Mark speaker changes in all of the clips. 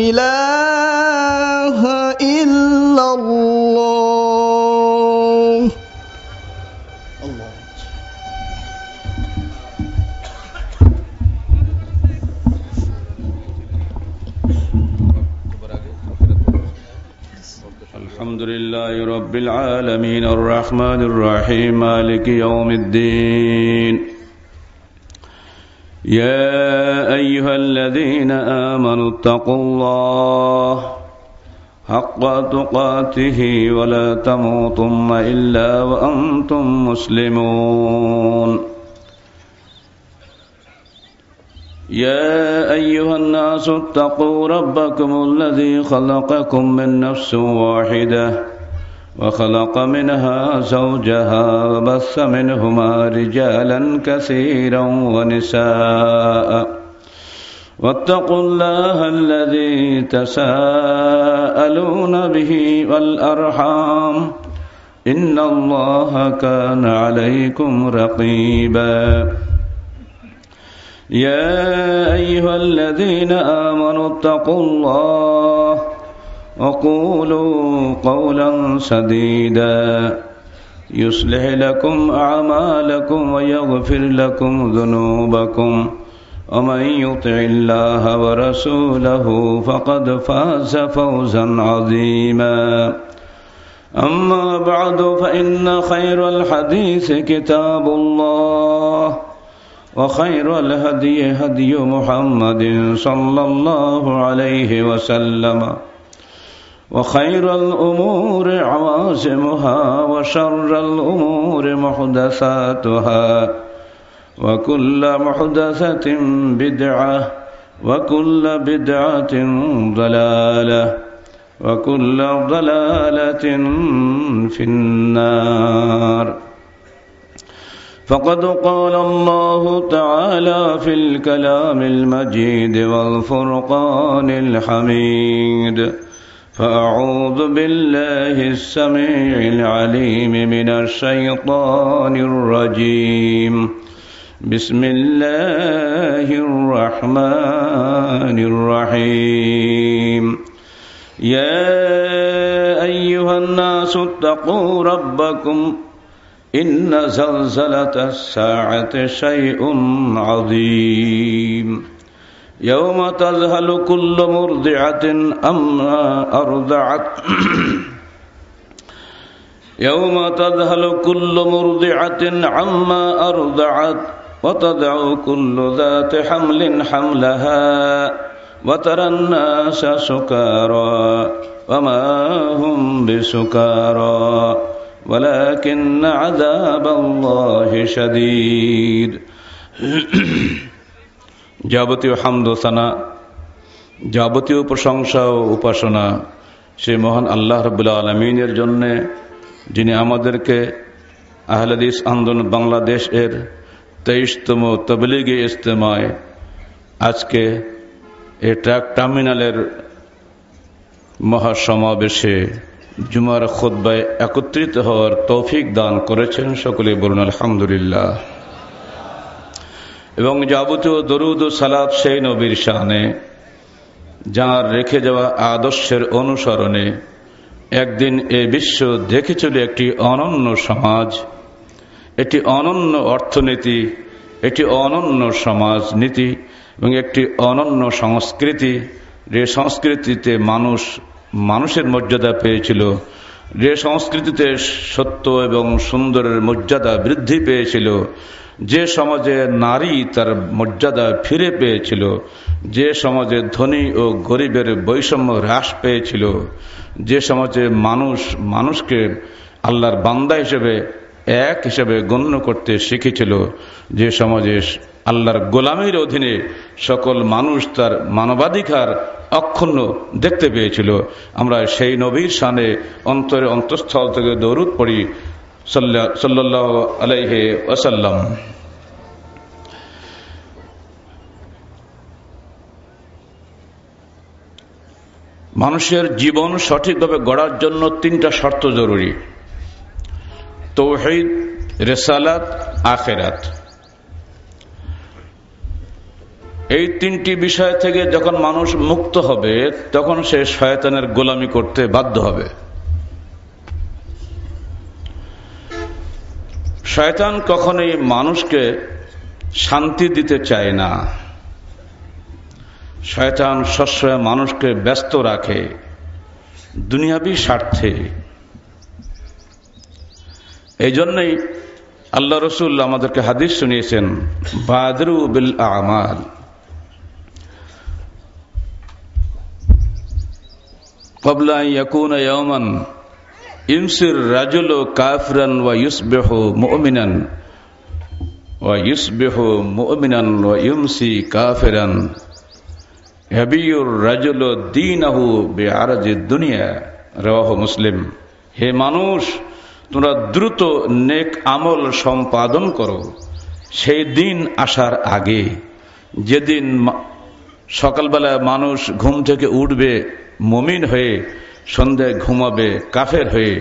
Speaker 1: إله إلا الله.
Speaker 2: الحمد لله رب العالمين الرحمن الرحيم مالك يوم الدين. يا أيها الذين آمنوا اتقوا الله حق تقاته ولا تموتن إلا وأنتم مسلمون. يا أيها الناس اتقوا ربكم الذي خلقكم من نفس واحدة وخلق منها زوجها وبث منهما رجالا كثيرا ونساء واتقوا الله الذي تساءلون به والأرحام إن الله كان عليكم رقيبا. يا أيها الذين آمنوا اتقوا الله وقولوا قولا سديدا يصلح لكم أعمالكم ويغفر لكم ذنوبكم ومن يطع الله ورسوله فقد فاز فوزا عظيما. أما بعد فإن خير الحديث كتاب الله وخير الهدي هدي محمد صلى الله عليه وسلم وخير الأمور عوازمها وشر الأمور محدثاتها وكل محدثة بدعة وكل بدعة ضلالة وكل ضلالة في النار. فقد قال الله تعالى في الكلام المجيد والفرقان الحميد: فأعوذ بالله السميع العليم من الشيطان الرجيم. بسم الله الرحمن الرحيم. يا أيها الناس اتقوا ربكم إن زلزلة الساعة شيء عظيم يوم تذهل كل مرضعة عما أرضعت يوم تذهل كل مرضعة عما أرضعت وتضع كل ذات حمل حملها وترى الناس سكارى وما هم بسكارى ولكن عذاب الله شديد. যাবতীয় হামদ ও সানা, যাবতীয় প্রশংসা ও উপাসনা সেই মহান আল্লাহ রাব্বুল আলামিনের জন্য, যিনি আমাদেরকে আহলে হাদিস আন্দোলন বাংলাদেশ এর 23তম তাবলীগী ইজতেমায় আজকে এই ট্রাক টার্মিনালের মহাসমাবেশে জুমার খুতবায় একত্রিত হওয়ার তৌফিক দান করেছেন। সকলে বলুন আলহামদুলিল্লাহ। এবং যাবতীয় দরুদ ও সালাত সেই নবীর শানে যার রেখে যাওয়া আদর্শের অনুসরণে একদিন এ বিশ্ব দেখেছিল একটি অনন্য সমাজ, একটি অনন্য অর্থনীতি, একটি অনন্য সমাজনীতি এবং একটি অনন্য সংস্কৃতি, যে সংস্কৃতিতে মানুষের মর্যাদা পেয়েছিল, যে সংস্কৃতিতে সত্য এবং সুন্দরের মর্যাদা বৃদ্ধি পেয়েছিল, যে সমাজে নারী তার মর্যাদা ফিরে পেয়েছিল, যে সমাজে ধনী ও গরিবের বৈষম্য হ্রাস পেয়েছিল, যে সমাজে মানুষকে আল্লাহর বান্দা হিসেবে এক হিসেবে গণ্য করতে শিখেছিল, যে সমাজে আল্লাহর গোলামীর অধীনে সকল মানুষ তার মানবাধিকার অক্ষুণ্ণ দেখতে পেয়েছিল, আমরা সেই নবীর শানে অন্তরে অন্তঃস্থল থেকে দরুদ পড়ি সাল্লাল্লাহু আলাইহি ওয়াসাল্লাম। মানুষের জীবন সঠিকভাবে গড়ার জন্য 3টা শর্ত জরুরি: তাওহীদ, রিসালাত, আখিরাত। এই তিনটি বিষয় থেকে যখন মানুষ মুক্ত হবে তখন সে শয়তানের গোলামি করতে বাধ্য হবে। শয়তান কখনোই মানুষকে শান্তি দিতে চায় না। শয়তান সবসময় মানুষকে ব্যস্ত রাখে দুনিয়াবী স্বার্থে। এই জন্যই আল্লাহ রসুল আমাদেরকে হাদিস শুনিয়েছেন, বাদরু বিল আমাল, ক্বাবলা আন ইয়াকুনা ইয়াওমান ইমসির রাজুলু কাফিরান ওয়া ইউসবিহু মুমিনান ওয়া ইউসবিহু মুমিনান ওয়া ইউমসি কাফিরান ইয়াবিউর রাজুলু দীনাহু বিআরজিদ দুনিয়া, রাওয়াহু মুসলিম। হে মানুষ, তোমরা দ্রুত নেক আমল সম্পাদন করো সেই দিন আসার আগে, যেদিন সকালবেলা মানুষ ঘুম থেকে উঠবে মুমিন হয়ে, সন্ধ্যায় ঘুমাবে কাফের হয়ে,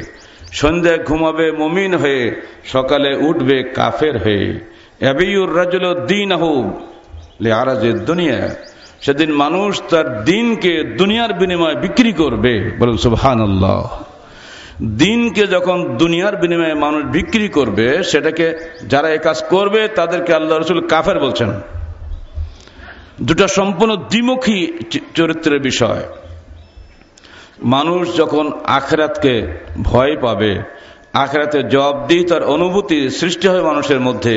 Speaker 2: সন্ধ্যায় ঘুমাবে মুমিন হয়ে, সকালে উঠবে কাফের হয়ে। ইয়াবিউর রাজুলু দীনাহু লিআরজিদ দুনিয়া, সেদিন মানুষ তার দিনকে দুনিয়ার বিনিময়ে বিক্রি করবে। বলুন সুবহানাল্লাহ। দিনকে যখন দুনিয়ার বিনিময়ে মানুষ বিক্রি করবে, সেটাকে যারা এই কাজ করবে তাদেরকে আল্লাহ রাসূল কাফের বলছেন। দুটো সম্পূর্ণ দ্বিমুখী চরিত্রের বিষয়। মানুষ যখন আখিরাতকে ভয় পাবে, আখিরাতের জবাবদিহিতার অনুভূতি সৃষ্টি হয় মানুষের মধ্যে,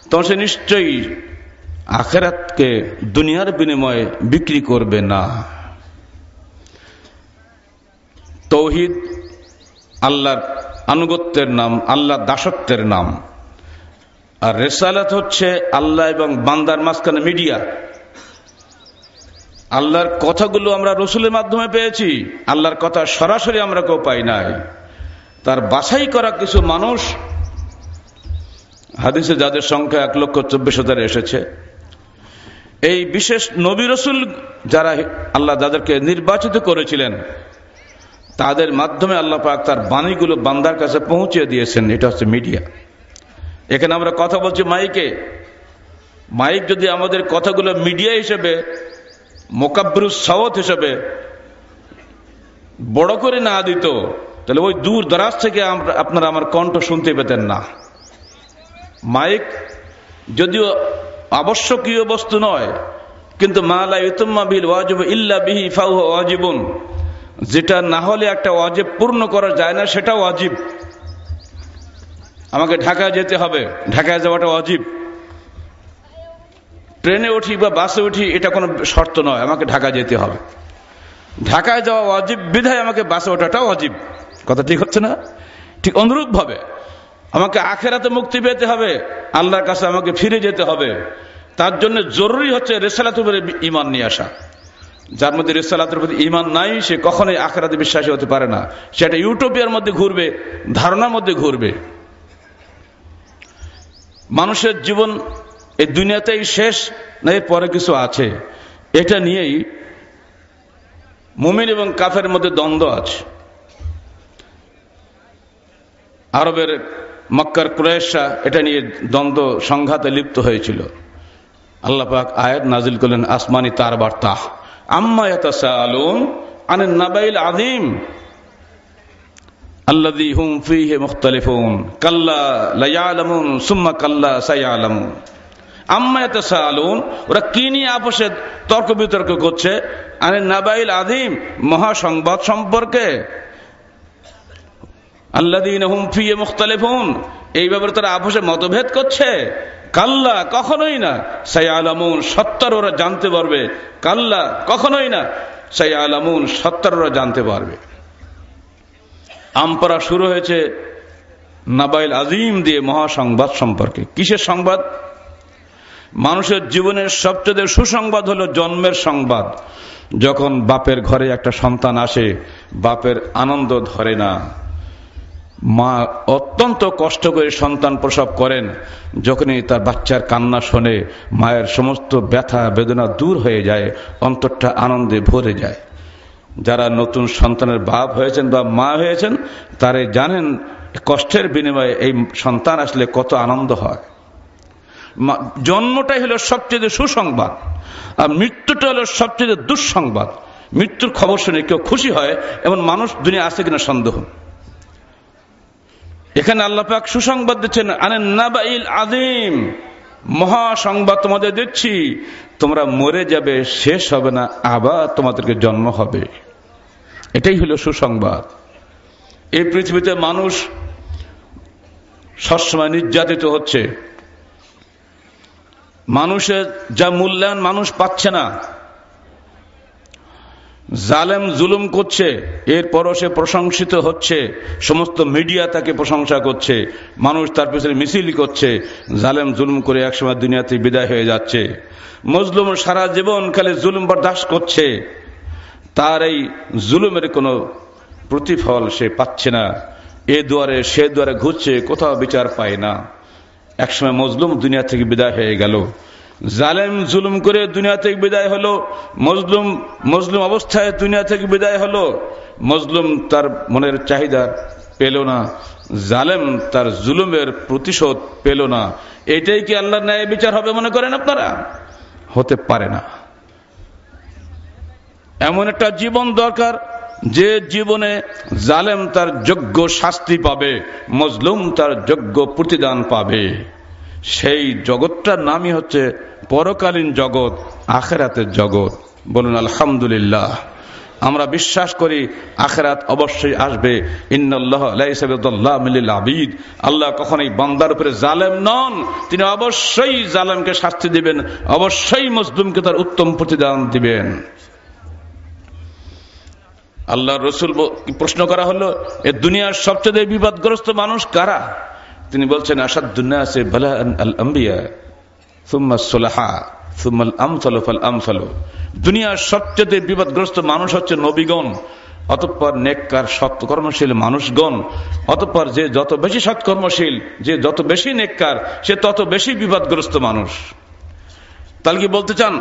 Speaker 2: তখন সে নিশ্চয়ই আখিরাতকে দুনিয়ার বিনিময়ে বিক্রি করবে না। তাওহীদ আল্লাহর আনুগত্যের নাম, আল্লাহর দাসত্বের নাম। আর রিসালাত হচ্ছে আল্লাহ এবং বান্দার মাঝখানে মিডিয়া। আল্লাহর কথাগুলো আমরা রসুলের মাধ্যমে পেয়েছি, আল্লাহর কথা সরাসরি আমরা কেউ পাই নাই। তার বাছাই করা কিছু মানুষ, হাদিসে যাদের সংখ্যা 1,24,000 এসেছে, এই বিশেষ নবী রসুল যারা আল্লাহ যাদেরকে নির্বাচিত করেছিলেন, তাদের মাধ্যমে আল্লাহ পাক তার বাণীগুলো বান্দার কাছে পৌঁছে দিয়েছেন। এটা হচ্ছে মিডিয়া। এখানে আমরা কথা বলছি মাইকে। মাইক যদি আমাদের কথাগুলো মিডিয়া হিসেবে, মোকাব্বিরুস সাওত হিসেবে বড় করে না দিত, তাহলে ওই দূর দরাজ থেকে আপনারা আমার কণ্ঠ শুনতে পেতেন না। মাইক যদিও আবশ্যকীয় বস্তু নয়, কিন্তু মা লা ইউতাম্মা বিল ওয়াজিব ইল্লা বিহি ফাহুয়া ওয়াজিবুন, যেটা না হলে একটা ওয়াজিব পূর্ণ করা যায় না, সেটা ওয়াজিব। আমাকে ঢাকায় যেতে হবে, ঢাকায় যাওয়াটা ওয়াজিব। ট্রেনে উঠি বা বাসে উঠি এটা কোনো শর্ত নয়, আমাকে ঢাকায় যেতে হবে। ঢাকায় যাওয়া ওয়াজিব বিধায় আমাকে বাসে ওঠাটা ওয়াজিব। কথা ঠিক হচ্ছে না? ঠিক অনুরূপ ভাবে আমাকে আখিরাতে মুক্তি পেতে হবে, আল্লাহর কাছে আমাকে ফিরে যেতে হবে। তার জন্য জরুরি হচ্ছে রিসালাতের উপরে ঈমান নিয়ে আসা। যার মধ্যে রিসালাতের প্রতি ঈমান নাই, সে কখনোই আখিরাতে বিশ্বাসী হতে পারে না। সেটা ইউটোপিয়ার মধ্যে ঘুরবে, ধারণার মধ্যে ঘুরবে। মানুষের জীবন এই দুনিয়াতেই শেষ না এর পরে কিছু আছে, এটা নিয়েই মুমিন এবং কাফের মধ্যে দ্বন্দ্ব আছে। আরবের মক্কার কুরাইশরা এটা নিয়ে দ্বন্দ্ব সংঘাতে লিপ্ত হয়েছিল। আল্লাহ পাক আয়াত নাজিল করলেন, আসমানি তার বার্তা, আম্মা ইয়াতাসাআলুন আনিন নাবাইল আযীম আল্লাযী হুম ফীহি মুখতালিফুন কাল্লা লা ইয়ালামুন সুম্মা কাল্লা সায়ালামুন। আম্মা ইয়াতাসাআলুন, ওরা কি নিয়ে আপসে তর্ক বিতর্ক করছে? আনিন নাবাইল আযীম, মহাসংবাদ সম্পর্কে। আল্লাযীনা হুম ফীহি মুখতালিফুন, এই ব্যাপারে তারা আপসে মতভেদ করছে। কাল্লা, কখনোই না। সায়ালামুন, সত্তর ওরা জানতে পারবে। কাল্লা, কখনোই না। সায়ালামুন, সত্তর ওরা জানতে পারবে। আমপারা শুরু হয়েছে নাবাইল আযীম দিয়ে, মহাসংবাদ সম্পর্কে। কিসের সংবাদ? মানুষের জীবনের সবচেয়ে সুসংবাদ হলো জন্মের সংবাদ। যখন বাপের ঘরে একটা সন্তান আসে, বাপের আনন্দ ধরে না। মা অত্যন্ত কষ্ট করে সন্তান প্রসব করেন। যখনই তার বাচ্চার কান্না শোনে, মায়ের সমস্ত ব্যথা বেদনা দূর হয়ে যায়, অন্তরটা আনন্দে ভরে যায়। যারা নতুন সন্তানের বাপ হয়েছেন বা মা হয়েছেন, তারা জানেন কষ্টের বিনিময়ে এই সন্তান আসলে কত আনন্দ হয়। জন্মটাই হলো সবচেয়ে সুসংবাদ, আর মৃত্যুটা হলো সবচেয়ে দুঃসংবাদ। মৃত্যুর খবর শুনে কেউ খুশি হয় এমন মানুষ দুনিয়া আছে কিনা সন্দেহ। এখানে আল্লাহ পাক সুসংবাদ দিচ্ছেন, আনেন নাবাইল আযীম, মহা সংবাদ তোমাদের দিচ্ছি, তোমরা মরে যাবে, শেষ হবে না, আবার তোমাদেরকে জন্ম হবে। এটাই হলো সুসংবাদ। এই পৃথিবীতে মানুষ সবসময় নির্যাতিত হচ্ছে, মানুষের যা মূল্যায়ন মানুষ পাচ্ছে না, জালেম জুলুম করছে, এরপরও সে প্রশংসিত হচ্ছে, সমস্ত মিডিয়া তাকে প্রশংসা করছে, মানুষ তার পিছনে মিছিল করছে। জালেম জুলুম করে একসময় দুনিয়াতে বিদায় হয়ে যাচ্ছে, মজলুম সারা জীবন খালি জুলুম বরদাস্ত করছে, তার এই জুলুমের কোনো প্রতিফল সে পাচ্ছে না, এ দুয়ারে সে দুয়ারে ঘুরছে, কোথাও বিচার পায় না। একসময় মজলুম দুনিয়া থেকে বিদায় হয়ে গেল, জালেম জুলুম করে দুনিয়া থেকে বিদায় হলো, মজলুম অবস্থায় দুনিয়া থেকে বিদায় হলো। মজলুম তার মনের চাহিদা পেল না, জালেম তার জুলুমের প্রতিশোধ পেল না। এটাই কি আল্লাহর ন্যায় বিচার হবে মনে করেন আপনারা? হতে পারে না। এমন একটা জীবন দরকার যে জীবনে জালেম তার যোগ্য শাস্তি পাবে, মজলুম তার যোগ্য প্রতিদান পাবে। সেই জগৎটার নামই হচ্ছে পরকালীন জগৎ, আখিরাতের জগৎ। বলুন আলহামদুলিল্লাহ। আমরা বিশ্বাস করি আখিরাত অবশ্যই আসবে। ইন্নাল্লাহ লাইসা বিযাল্লামিল লিল আবিদ, আল্লাহ কখনোই বান্দার উপরে জালেম নন, তিনি অবশ্যই জালেমকে শাস্তি দিবেন, অবশ্যই মজলুমকে তার উত্তম প্রতিদান দিবেন। আল্লাহ রসুল প্রশ্ন করা হলো, এ দুনিয়ার সবচেয়ে বিপদগ্রস্ত মানুষ কারা? তিনি বলছেন, আসাদুন নাসি বালাআন আল আম্বিয়া সুম্মা সুলাহা সুম্মা আল আমসালু ফাল আমসালু। দুনিয়ার সবচেয়ে বিপদগ্রস্ত মানুষ হচ্ছে নবীগণ, অতঃপর নেককার সৎকর্মশীল মানুষগণ, অতঃপর যে যত বেশি সৎকর্মশীল, যে যত বেশি নেককার, সে তত বেশি বিপদগ্রস্ত মানুষ। তাহলে কি বলতে চান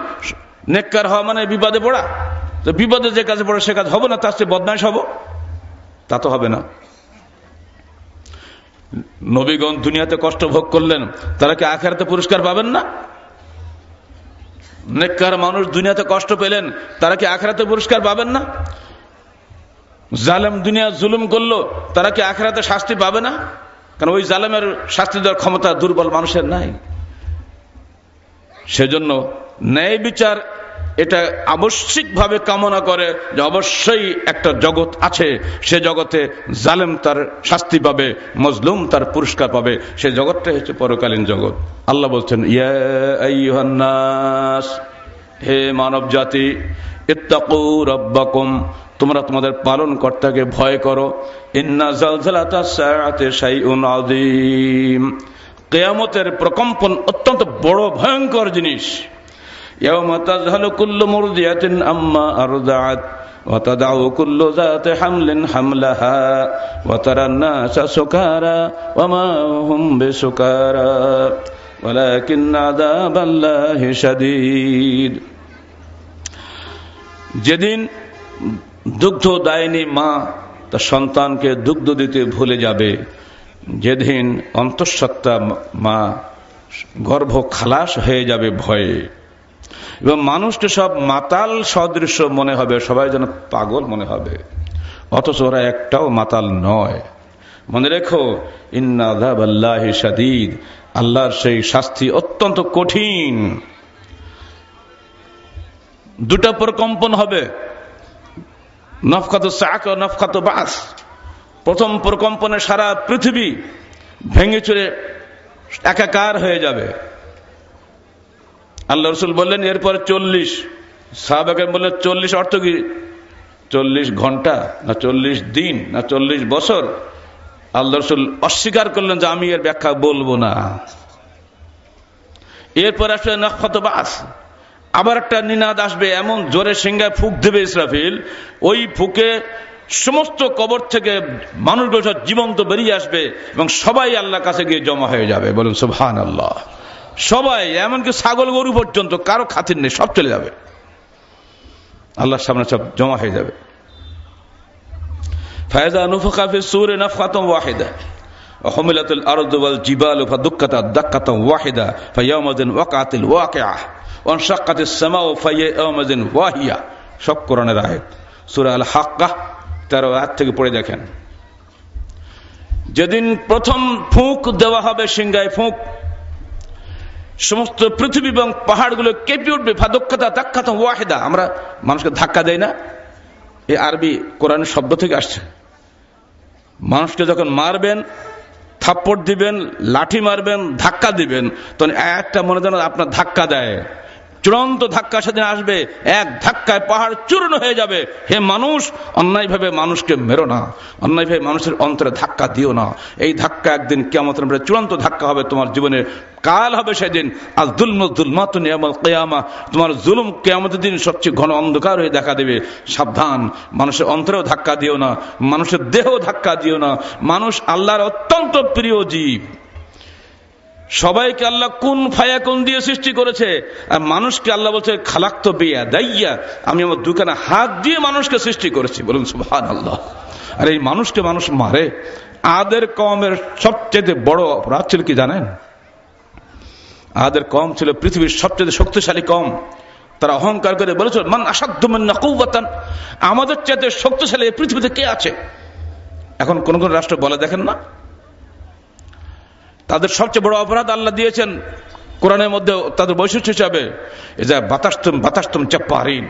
Speaker 2: নেককার হওয়া মানে বিপদে পড়া? তো বিপদে যে কাজে পড়ে সে কাজ হবে না, তার চেয়ে বদমাইশ হব? তা তো হবে না। নবীগণ দুনিয়াতে কষ্ট ভোগ করলেন, তারা কি আখিরাতে পুরস্কার পাবেন না? নেককার মানুষ দুনিয়াতে কষ্ট পেলেন, তারা কি আখিরাতে পুরস্কার পাবেন না? জালেম দুনিয়া জুলুম করলো, তারা কি আখিরাতে শাস্তি পাবে না? কারণ ওই জালেমের শাস্তি দেওয়ার ক্ষমতা দুর্বল মানুষের নাই। সেজন্য ন্যায় বিচার এটা আবশ্যিকভাবে কামনা করে যে অবশ্যই একটা জগৎ আছে, সে জগতে জালেম তার শাস্তি পাবে, মজলুম তার পুরস্কার পাবে। সে জগৎটাই হচ্ছে পরকালীন জগৎ। আল্লাহ বলছেন, ইয়া আইয়ুহান নাস, হে মানব জাতি, ইত্তাকু রাব্বাকুম, তোমরা তোমাদের পালনকর্তাকে ভয় করো। ইন্না জালজালাতাস সাআতি শাইউন আযীম, কিয়ামতের প্রকম্পন অত্যন্ত বড় ভয়ঙ্কর জিনিস। ইয়াওমা তাযহালু কুল্লু মুরদিয়াতিন আম্মা আরদাআত ওয়া তাদউ কুল্লু যাতি হামলিন হামলাহা ওয়া তারান নাসা সুকারা ওয়া মা হুম বিসুকারা ওয়ালাকিন আযাবাল্লাহি শাদীদ। যেদিন দুগ্ধ দায়িনী মা তার সন্তানকে দুগ্ধ দিতে ভুলে যাবে, যেদিন অন্তঃসত্ত্বা মা গর্ভ খালাস হয়ে যাবে ভয়ে, এবং মানুষকে সব মাতাল সদৃশ্য মনে হবে, সবাই যেন পাগল মনে হবে, অথচ ওরা একটাও মাতাল নয়। মনে রেখো, ইন্না আযাবাল্লাহি শাদীদ, আল্লাহর সেই শাস্তি অত্যন্ত কঠিন। দুটা প্রকম্পন হবে, নফখাতু সাক ও নফখাতু বাস। প্রথম প্রকম্পনে সারা পৃথিবী ভেঙে চুরে একাকার হয়ে যাবে। আল্লাহ রসুল বললেন এরপরে 40। সাহাবাকে বললেন 40 অর্থ কি? 40 ঘন্টা না 40 দিন না 40 বছর? আল্লাহ রসুল অস্বীকার করলেন যে আমি এর ব্যাখ্যা বলবো না। এরপর আসবে নফখাতু বাস, আবার একটা নিনাদ আসবে, এমন জোরে সিংহায় ফুঁক দেবে ইসরাফিল, ওই ফুঁকে সমস্ত কবর থেকে মানুষগুলো সব জীবন্ত বেরিয়ে আসবে এবং সবাই আল্লাহর কাছে গিয়ে জমা হয়ে যাবে। বলুন সুবহানাল্লাহ। সবাই, এমনকি ছাগল গরু পর্যন্ত কারো খাতির নেই, সব চলে যাবে, আল্লাহর সামনে সব জমা হয়ে যাবে। ফায়দা নুফিখা ফিস সূরি নাফখাতুন ওয়াহিদা, হুমিলাতুল আরদু ওয়াল জিবালু ফাদুক্কাতা দাক্কাতান ওয়াহিদা ফায়াউমাযিন ওয়াকাতিল ওয়াকিআহ ওয়ানশাক্কাতিস সামাউ ফায়াউমাযিন ওয়াহিয়া। সব কোরআনের আয়াত। সূরা আল হাক্কাহ 13 আয়াত থেকে পড়ে দেখেন। যেদিন প্রথম ফুঁক দেওয়া হবে, সিংহায় ফুঁক, সমস্ত পৃথিবী এবং পাহাড়গুলো কেঁপে উঠবে। ফাদুক্কাতা দাক্কাতান ওয়াহিদা। আমরা মানুষকে ধাক্কা দেই না? এই আরবি কোরআনের শব্দ থেকে আসছে। মানুষকে যখন মারবেন, থাপ্পড় দিবেন, লাঠি মারবেন, ধাক্কা দিবেন, তখন একটা মনে যেন আপনার ধাক্কা দেয়। চূড়ান্ত ধাক্কা সেদিন আসবে, এক ধাক্কায় পাহাড় চূর্ণ হয়ে যাবে। হে মানুষ, অন্যায়ভাবে মানুষকে মেরো না, অন্যায়ভাবে মানুষের অন্তরে ধাক্কা দিও না। এই ধাক্কা একদিন কিয়ামতের মাঠে চূড়ান্ত ধাক্কা হবে তোমার জীবনে। কাল হবে সেদিন আল যুলমু যুলমাতুন ইয়াউমাল কিয়ামা। তোমার জুলুম কিয়ামতের দিন সবচেয়ে ঘন অন্ধকার হয়ে দেখা দেবে। সাবধান, মানুষের অন্তরেও ধাক্কা দিও না, মানুষের দেহেও ধাক্কা দিও না। মানুষ আল্লাহর অত্যন্ত প্রিয় জীব। সবাইকে আল্লাহ কুন ফায়াকুন দিয়ে সৃষ্টি করেছে, আর মানুষকে আল্লাহ বলছে খালাকতু বিয়াদাইয়া, আমি আমার দুখানা হাত দিয়ে মানুষকে সৃষ্টি করেছি। বলুন সুবহানাল্লাহ। আর এই মানুষকে মানুষ মারে। আদের কওমের সবচেয়ে বড় অপরাধ ছিল কি জানেন? আদের কওম ছিল পৃথিবীর সবচেয়ে শক্তিশালী কওম। তারা অহংকার করে বলেছিল মান আসাদ্দু মিন্না কুওয়াতান, আমাদের চাইতে শক্তিশালী পৃথিবীতে কে আছে? এখন কোন কোন রাষ্ট্র বলে দেখেন না। তাদের সবচেয়ে বড় অপরাধ আল্লাহ দিয়েছেন কোরআনের মধ্যে তাদের বৈশিষ্ট্য হিসাবে, যে বাতাসতুম জাব্বারিন।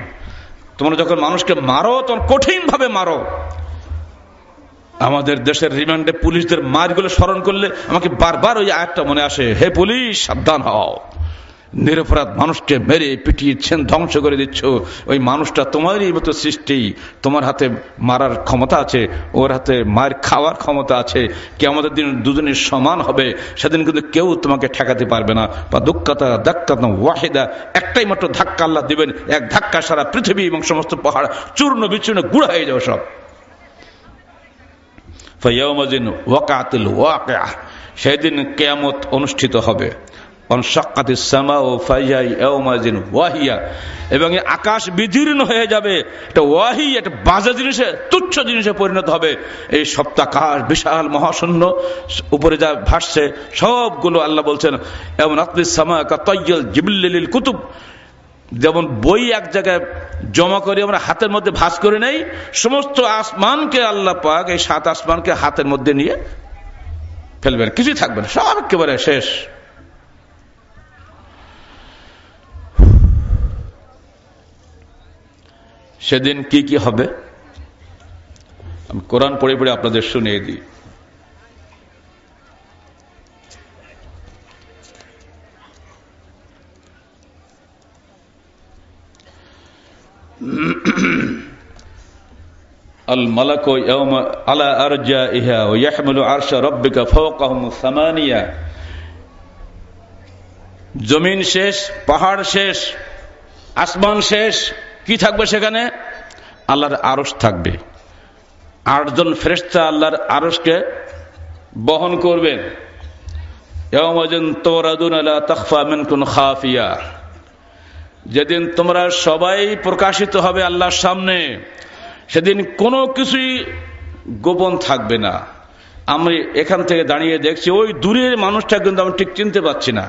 Speaker 2: তোমরা যখন মানুষকে মারো তখন কঠিন ভাবে মারো। আমাদের দেশের রিমান্ডে পুলিশদের মারগুলো স্মরণ করলে আমাকে বারবার ওই আয়াতটা মনে আসে, হে পুলিশ সাবধান হও, নিরপরাধ মানুষকে মেরে পিটিয়েছেন, ধ্বংস করে দিচ্ছ। ওই মানুষটা তোমারই মতো সৃষ্টি, তোমার হাতে মারার ক্ষমতা আছে, ওর হাতে মার খাওয়ার ক্ষমতা আছে। কিয়ামতের দিন দুজনের সমান হবে, সেদিন কিন্তু কেউ তোমাকে ঠেকাতে পারবে না। বা দুক্কাতা দাক্কাতা ওয়াহিদা, একটাই মাত্র ধাক্কা আল্লাহ দিবেন, এক ধাক্কা সারা পৃথিবী এবং সমস্ত পাহাড় চূর্ণ বিচূর্ণ গুঁড়া হয়ে যাবে সব। ফায়াউমাযিন ওয়াকাতিল ওয়াকিআহ, সেদিন কিয়ামত অনুষ্ঠিত হবে। এবং আকাশ বিদীর্ণ হয়ে যাবে। এটা ওয়াহি, একটা বাজে জিনিসে, তুচ্ছ জিনিসে পরিণত হবে। এই সপ্তাকাশ বিশাল মহাশূন্য উপরে যা ভাসছে সবগুলো আল্লাহ বলছেন এমন আতলিস সামা কাতাইয়াল জিবলিল কুতুব, যেমন বই এক জায়গায় জমা করে আমরা হাতের মধ্যে ভাঁজ করে নেই, সমস্ত আসমানকে আল্লাহ পাক এই 7 আসমানকে হাতের মধ্যে নিয়ে ফেলবেন, কিছুই থাকবে না, সব একেবারে শেষ। সেদিন কি কি হবে আমি কোরআন পড়ে পড়ে আপনাদের শুনিয়ে দিই। আল মালাকু ইয়াওমা আলা আরজাইহা ওয়া ইয়াহমিলু আরশা রাব্বিকা ফাওকাহুম সামানিয়া। জমিন শেষ, পাহাড় শেষ, আসমান শেষ, কি থাকবে সেখানে? আল্লাহর আরশ থাকবে। 8 জন ফেরেশতা আল্লাহর আরশকে বহন করবেন। ইয়াওমাযিন তুরাদুনা লা তাখফা মিনকুম খাফিয়া, যেদিন তোমরা সবাই প্রকাশিত হবে আল্লাহর সামনে, সেদিন কোনো কিছুই গোপন থাকবে না। আমি এখান থেকে দাঁড়িয়ে দেখছি ওই দূরের মানুষটা কিন্তু আমি ঠিক চিনতে পারছি না,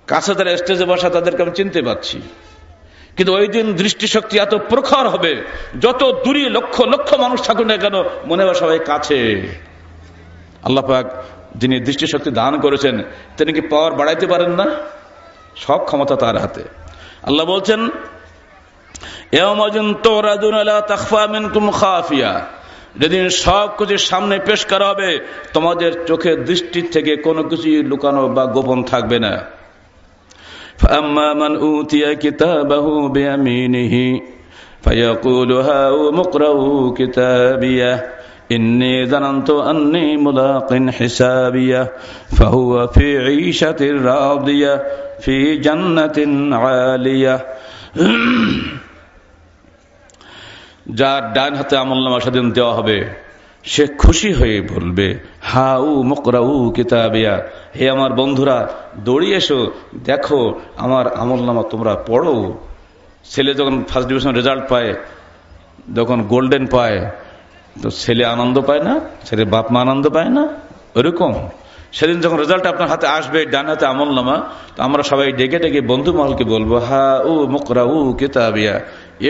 Speaker 2: কাছে তারা স্টেজে বসা তাদেরকে আমি চিনতে পারছি, কিন্তু ওই দিন দৃষ্টিশক্তি এত প্রখর হবে, যত দূরে লক্ষ লক্ষ মানুষ থাকুন না কেন মনে হয় সবাই কাছে। আল্লাহ পাক যিনি দৃষ্টিশক্তি দান করেছেন তিনি কি পাওয়ার বাড়াইতে পারেন না? সব ক্ষমতা তার হাতে। আল্লাহ বলছেন যেদিন সব কিছু সামনে পেশ করা হবে, তোমাদের চোখের দৃষ্টির থেকে কোনো কিছু লুকানো বা গোপন থাকবে না। فأما من أوتي كتابه بيمينه فيقول هاؤم اقرءوا كتابيه إني ظننت أني ملاق حسابيه فهو في عيشة راضية في جنة عالية। যার ডান হাতে আমলনামা সেদিন দেওয়া হবে, সে খুশি হয়ে বলবে হাউ মুকরাউ কিতাবিয়া, হে আমার বন্ধুরা দৌড়িয়ে এসো, দেখো আমার আমলনামা তোমরা পড়ো। ছেলে যখন ফার্স্ট ডিভিশন রেজাল্ট পায়, যখন গোল্ডেন পায়, তো ছেলে আনন্দ পায় না? ছেলে বাপ মা আনন্দ পায় না? ওরকম সেদিন যখন রেজাল্ট আপনার হাতে আসবে, ডান হাতে আমলনামা, তো আমরা সবাই ডেকে ডেকে বন্ধু মহলকে বলবো, হা উ মুকরা উ কিতাবিয়া,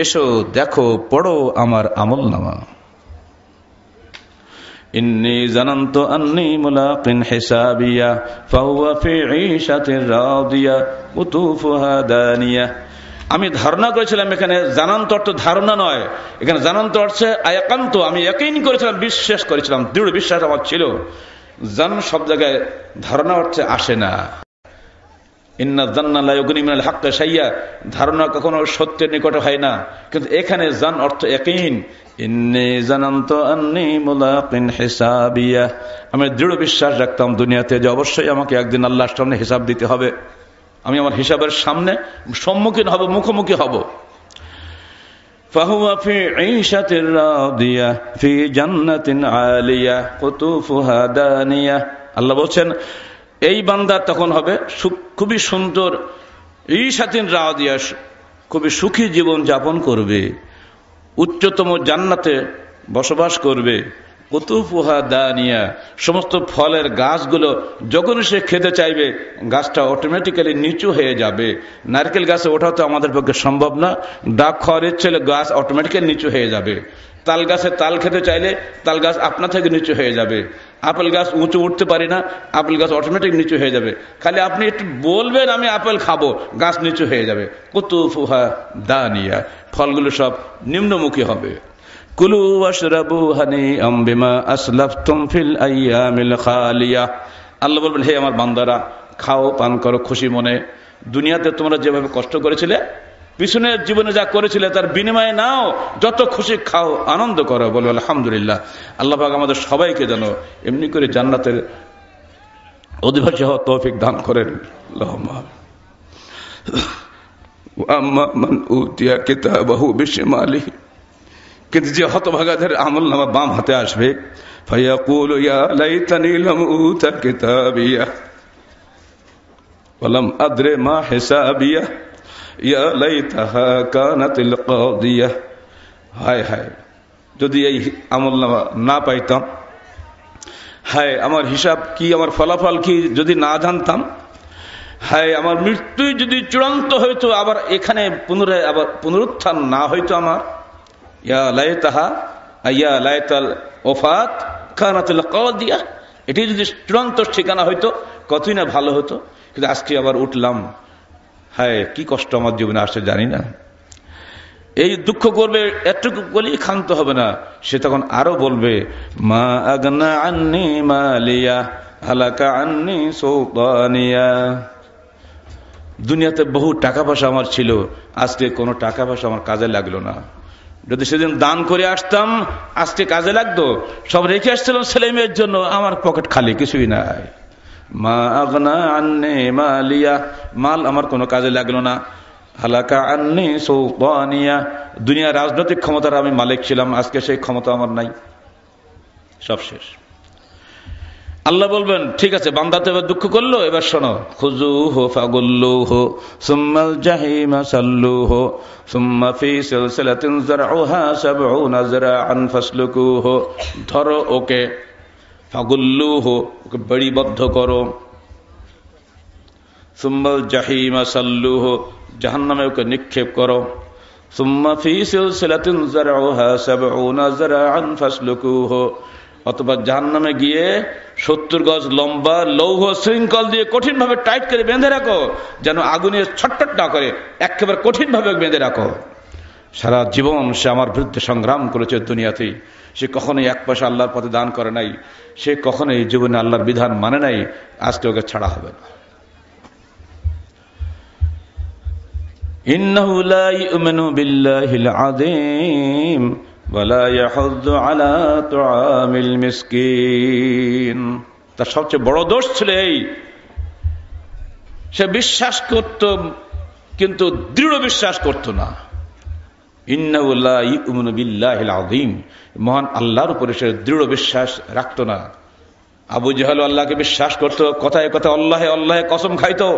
Speaker 2: এসো দেখো পড়ো আমার আমলনামা। ইন্নী জানান্তু আন্নী মুলাকিন হিসাবিয়া ফাহুয়া ফি ঈশাতির রাদিয়া কুতুফুহা দানিয়া। আমি ধারণা করেছিলাম, এখানে জানান্ত অর্থ ধারণা নয়, এখানে জানান্ত অর্থে আয়াকান্ত, আমি ইয়াকিন করেছিলাম, বিশ্বাস করেছিলাম, দৃঢ় বিশ্বাস আমার ছিল। জান সব জায়গায় ধারণা অর্থে আসে না। ইন্না জান্না লা ইউগনি মিনাল হাক্কি শাইয়া, ধারণা কখনো সত্যের নিকটে হয় না, কিন্তু এখানে জান অর্থ ইয়াকিন। ইন্নী জানান্তু আন্নী মুলাকিন হিসাবিয়া, আমি দৃঢ় বিশ্বাস রাখতাম দুনিয়াতে যে অবশ্যই আমাকে একদিন আল্লাহর সামনে হিসাব দিতে হবে, আমি আমার হিসাবের সামনে সম্মুখীন হব, মুখোমুখি হব। ফাহুয়া ফি ঈশাতির রাদিয়া ফি জান্নাতিন আলিয়া কুতুফুহা দানিয়া। আল্লাহ বলছেন এই বান্দা তখন হবে খুবই সুন্দর, ঈশাতিন রাদিয়া, খুবই সুখী জীবন যাপন করবে, উচ্চতম জান্নাতে বসবাস করবে। কুতুফুহা দানিয়া, সমস্ত ফলের গাছগুলো যখন সে খেতে চাইবে গাছটা অটোমেটিক্যালি নিচু হয়ে যাবে। নারকেল গাছে ওঠা তো আমাদের পক্ষে সম্ভব না, ডাব খাওয়ার ইচ্ছে হলে গাছ অটোমেটিক্যালি নিচু হয়ে যাবে। তাল গাছে তাল খেতে চাইলে তাল গাছ আপনা থেকে নিচু হয়ে যাবে। আপেল গাছ উঁচু উঠতে পারি না, আপেল গাছ অটোমেটিক নিচু হয়ে যাবে। খালি আপনি একটু বলবেন আমি আপেল খাবো, গাছ নিচু হয়ে যাবে। কুতুফুহা দানিয়া, ফলগুলো সব নিম্নমুখী হবে। কুলু ওয়াশরাবু হানিআম বিমা আসলাফতুম ফিল আইয়ামিল খালিয়া। আল্লাহ বলবেন, হে আমার বান্দারা, খাও পান করো খুশি মনে, দুনিয়াতে তোমরা যেভাবে কষ্ট করেছিলে, পিছনের জীবনে যা করেছিলে তার বিনিময়ে নাও, যত খুশি খাও, আনন্দ করো। বলো আলহামদুলিল্লাহ। আল্লাহ পাক আমাদের সবাইকে যেন এমনি করে জান্নাতের অধিবাসী হওয়ার তৌফিক দান করেন। আল্লাহুম্মা ওয়া আম্মা মান উতিয়া কিতাবাহু বিশিমালিহি, কিন্তু যে হতভাগাদের আমলনামা বাম হাতে আসবে, ফায়াকুলু ইয়া লাইতানি লাম উতা কিতাবিয়া ওয়া লাম আদরি মা হিসাবিয়া ইয়া লাইতাহা কানাতিল কাদিয়া। হায় হায়, যদি এই আমলনামা না পাইতাম, হায় আমার হিসাব কি, আমার ফলাফল কি যদি না জানতাম, হায় আমার মৃত্যুই যদি চূড়ান্ত হইতো, আবার এখানে পুনরায় আবার পুনরুত্থান না হইতো আমার, ইয়া লাইতাহা ইয়া লাইতাল ওফাত কানাতিল কাদিয়া, এটি যদি চূড়ান্ত ঠিকানা হইতো কতই না ভালো হতো। কিন্তু আজকে আবার উঠলাম, হায় কি কষ্ট আমার জীবনে আসছে জানি না। এই দুঃখ করবে, এতটুকু বলেই ক্ষান্ত হবে না, সে তখন আরো বলবে, মা আগনা আন্নি মালিয়া হালাকা আন্নি সুলতানিয়া। দুনিয়াতে বহু টাকা পয়সা আমার ছিল, আজকে কোনো টাকা পয়সা আমার কাজে লাগলো না। যদি সেদিন দান করে আসতাম আজকে কাজে লাগতো, সব রেখে আসছিলাম ছেলে মেয়ের জন্য, আমার পকেট খালি, কিছুই নাই। মা আগনা আন্নি মালিয়া, মাল আমার কোনো কাজে লাগলো না। হালাকা আন্নি সুলতানিয়া, দুনিয়া রাজনৈতিক ক্ষমতার আমি মালিক ছিলাম, আজকে সেই ক্ষমতা আমার নাই, সব শেষ। আল্লাহ বলবেন, ঠিক আছে, বান্দা তো এবার দুঃখ করলো, এবার শোনো, খুযুহু ফাগুল্লুহু সুম্মাল জাহিমা সাল্লুহু সুম্মা ফি সিলসিলাতিন যারউহা ৭০ যিরাআন ফাসলুকুহু। ধরো ওকে, ফাগুল্লুহু, ওকে বেড়িবদ্ধ করো, সুম্মাল জাহিমা সাল্লুহু, জাহান্নামে ওকে নিক্ষেপ করো, সুম্মা ফি সিলসিলাতিন যারউহা ৭০ যিরাআন ফাসলুকুহু, অথবা জাহান্নামে গিয়ে ৭০ গজ লম্বা লৌহ শৃঙ্খল দিয়ে কঠিন ভাবে টাইট করে বেঁধে রাখো, যেন আগুনে ছটফট না করে, একেবারে কঠিন ভাবে বেঁধে রাখো। সারা জীবন সে আমার বিরুদ্ধে সংগ্রাম করেছে দুনিয়াতেই, সে কখনোই এক পয়সা আল্লাহর পথে দান করে নাই, সে কখনোই জীবনে আল্লাহর বিধান মানে নাই, আজকে ওকে ছাড়া হবে না। ইন্নাহু লা ইউমিনু বিল্লাহিল আযীম ওয়ালা ইয়াহুয্যু আলা তুআমিল মিসকিন। তার সবচেয়ে বড় দোষ ছিল এই, সে বিশ্বাস করত কিন্তু দৃঢ় বিশ্বাস করত না। ইন্নাহু লা ইউমিনু বিল্লাহিল আযীম, মহান আল্লাহর উপরে সে দৃঢ় বিশ্বাস রাখত না। আবু জাহেল আল্লাহকে বিশ্বাস করত, কথায় কথায় আল্লাহে আল্লাহে কসম খাইতো,